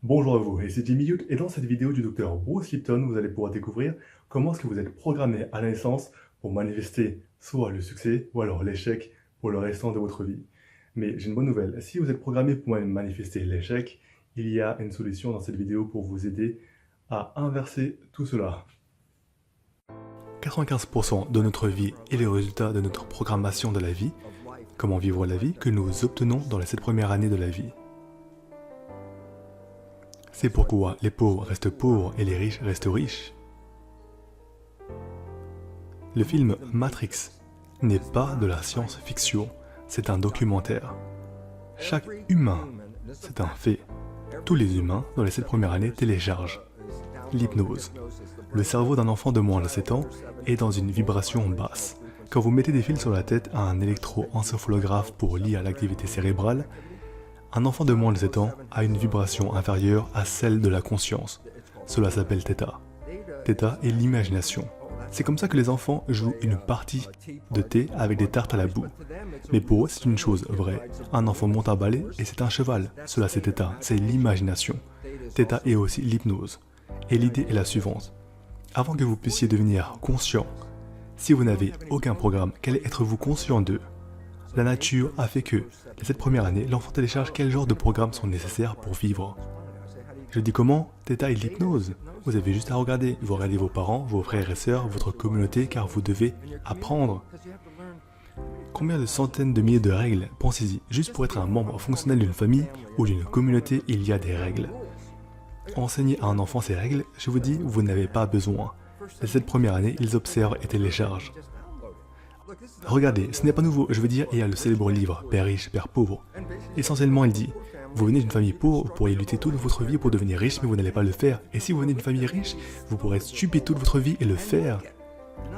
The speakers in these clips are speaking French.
Bonjour à vous, et c'est Jimmy Hook, et dans cette vidéo du docteur Bruce Lipton, vous allez pouvoir découvrir comment est-ce que vous êtes programmé à la naissance pour manifester soit le succès ou alors l'échec pour le restant de votre vie. Mais j'ai une bonne nouvelle, si vous êtes programmé pour manifester l'échec, il y a une solution dans cette vidéo pour vous aider à inverser tout cela. 95% de notre vie est le résultat de notre programmation de la vie, comment vivre la vie que nous obtenons dans les 7 premières années de la vie. C'est pourquoi les pauvres restent pauvres et les riches restent riches. Le film Matrix n'est pas de la science-fiction, c'est un documentaire. Chaque humain, c'est un fait. Tous les humains, dans les 7 premières années, téléchargent l'hypnose. Le cerveau d'un enfant de moins de 7 ans est dans une vibration basse. Quand vous mettez des fils sur la tête à un électroencéphalographe pour lire l'activité cérébrale, un enfant de moins de 7 ans a une vibration inférieure à celle de la conscience. Cela s'appelle θ. θ est l'imagination. C'est comme ça que les enfants jouent une partie de thé avec des tartes à la boue. Mais pour eux, c'est une chose vraie. Un enfant monte un balai et c'est un cheval. Cela c'est θ, c'est l'imagination. θ est aussi l'hypnose. Et l'idée est la suivante. Avant que vous puissiez devenir conscient, si vous n'avez aucun programme, qu'allez être-vous conscient d'eux? La nature a fait que, les 7 premières années, l'enfant télécharge quel genre de programmes sont nécessaires pour vivre. Je dis comment? θ est l'hypnose. Vous avez juste à regarder. Vous regardez vos parents, vos frères et sœurs, votre communauté, car vous devez apprendre. Combien de centaines de milliers de règles? Pensez-y, juste pour être un membre fonctionnel d'une famille ou d'une communauté, il y a des règles. Enseigner à un enfant ces règles, je vous dis, vous n'avez pas besoin. Les 7 premières années, ils observent et téléchargent. Regardez, ce n'est pas nouveau, je veux dire, il y a le célèbre livre « Père riche, Père pauvre ». Essentiellement, il dit « Vous venez d'une famille pauvre, vous pourriez lutter toute votre vie pour devenir riche, mais vous n'allez pas le faire. Et si vous venez d'une famille riche, vous pourrez être stupide toute votre vie et le faire. »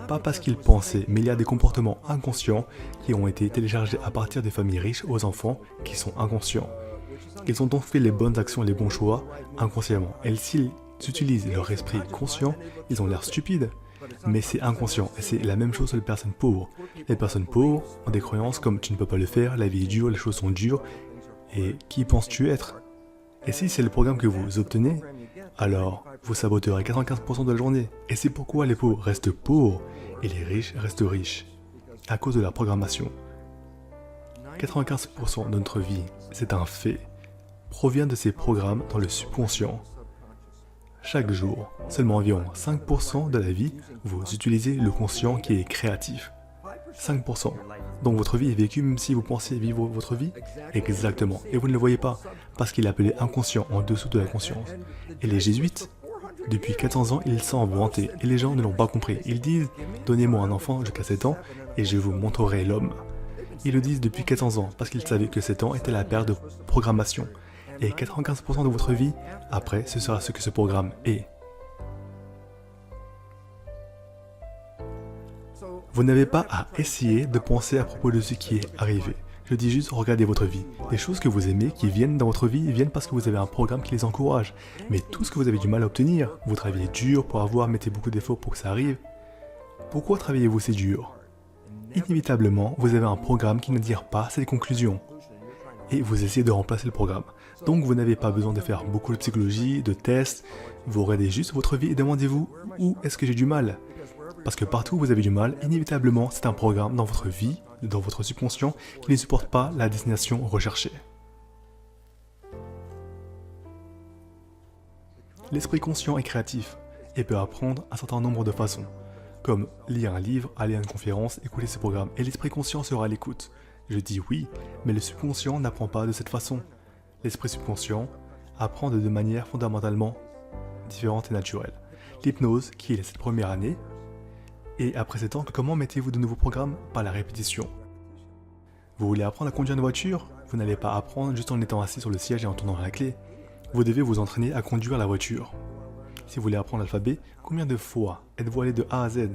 Pas parce qu'ils pensaient, mais il y a des comportements inconscients qui ont été téléchargés à partir des familles riches aux enfants qui sont inconscients. Ils ont donc fait les bonnes actions et les bons choix inconsciemment. Et s'ils utilisent leur esprit conscient, ils ont l'air stupides. Mais c'est inconscient, et c'est la même chose sur les personnes pauvres. Les personnes pauvres ont des croyances comme tu ne peux pas le faire, la vie est dure, les choses sont dures, et qui penses-tu être? Et si c'est le programme que vous obtenez, alors vous saboterez 95% de la journée. Et c'est pourquoi les pauvres restent pauvres et les riches restent riches, à cause de la programmation. 95% de notre vie, c'est un fait, provient de ces programmes dans le subconscient. Chaque jour, seulement environ 5% de la vie, vous utilisez le conscient qui est créatif. 5%. Donc votre vie est vécue même si vous pensez vivre votre vie? Exactement. Et vous ne le voyez pas, parce qu'il est appelé inconscient en dessous de la conscience. Et les jésuites, depuis 14 ans, ils s'en vantaient, et les gens ne l'ont pas compris. Ils disent, donnez-moi un enfant jusqu'à 7 ans, et je vous montrerai l'homme. Ils le disent depuis 14 ans, parce qu'ils savaient que 7 ans était la période de programmation. Et 95% de votre vie, après, ce sera ce que ce programme est. Vous n'avez pas à essayer de penser à propos de ce qui est arrivé. Je dis juste, regardez votre vie. Les choses que vous aimez, qui viennent dans votre vie, viennent parce que vous avez un programme qui les encourage. Mais tout ce que vous avez du mal à obtenir, vous travaillez dur pour avoir, mettez beaucoup d'efforts pour que ça arrive. Pourquoi travaillez-vous si dur? Inévitablement, vous avez un programme qui ne tire pas ses conclusions. Et vous essayez de remplacer le programme. Donc vous n'avez pas besoin de faire beaucoup de psychologie, de tests, vous regardez juste votre vie et demandez-vous où est-ce que j'ai du mal? Parce que partout où vous avez du mal, inévitablement c'est un programme dans votre vie, dans votre subconscient, qui ne supporte pas la destination recherchée. L'esprit conscient est créatif et peut apprendre un certain nombre de façons, comme lire un livre, aller à une conférence, écouter ce programme, et l'esprit conscient sera à l'écoute. Je dis oui, mais le subconscient n'apprend pas de cette façon. L'esprit subconscient apprend de manière fondamentalement différente et naturelle. L'hypnose, qui est cette première année, et après 7 ans, comment mettez-vous de nouveaux programmes? Par la répétition. Vous voulez apprendre à conduire une voiture? Vous n'allez pas apprendre juste en étant assis sur le siège et en tournant la clé. Vous devez vous entraîner à conduire la voiture. Si vous voulez apprendre l'alphabet, combien de fois êtes-vous allé de A à Z?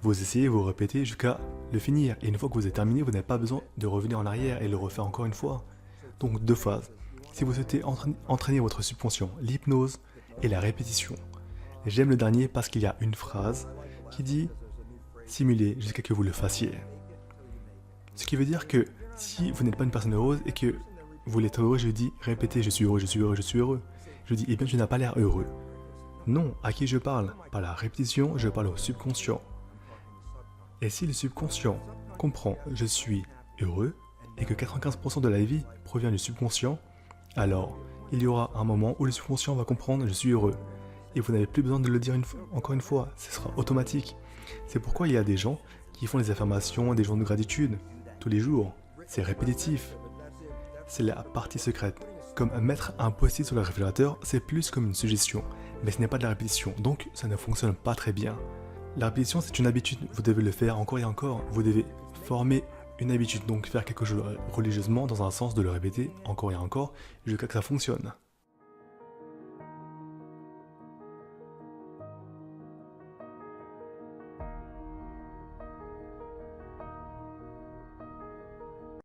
Vous essayez, vous répétez jusqu'à le finir. Et une fois que vous avez terminé, vous n'avez pas besoin de revenir en arrière et le refaire encore une fois. Donc 2 phases. Si vous souhaitez entraîner votre subconscient, l'hypnose et la répétition. J'aime le dernier parce qu'il y a une phrase qui dit « simulez jusqu'à que vous le fassiez ». Ce qui veut dire que si vous n'êtes pas une personne heureuse et que vous voulez être heureux, je dis « répétez, je suis heureux, je suis heureux, je suis heureux ». Je dis, eh bien tu n'as pas l'air heureux. Non, à qui je parle? Par la répétition, je parle au subconscient. Et si le subconscient comprend je suis heureux et que 95% de la vie provient du subconscient, alors il y aura un moment où le subconscient va comprendre je suis heureux. Et vous n'avez plus besoin de le dire encore une fois, ce sera automatique. C'est pourquoi il y a des gens qui font des affirmations, des jours de gratitude, tous les jours. C'est répétitif. C'est la partie secrète. Comme mettre un post-it sur le réfrigérateur, c'est plus comme une suggestion, mais ce n'est pas de la répétition, donc ça ne fonctionne pas très bien. La répétition, c'est une habitude, vous devez le faire encore et encore, vous devez former une habitude, donc faire quelque chose religieusement dans un sens de le répéter encore et encore, jusqu'à ce que ça fonctionne.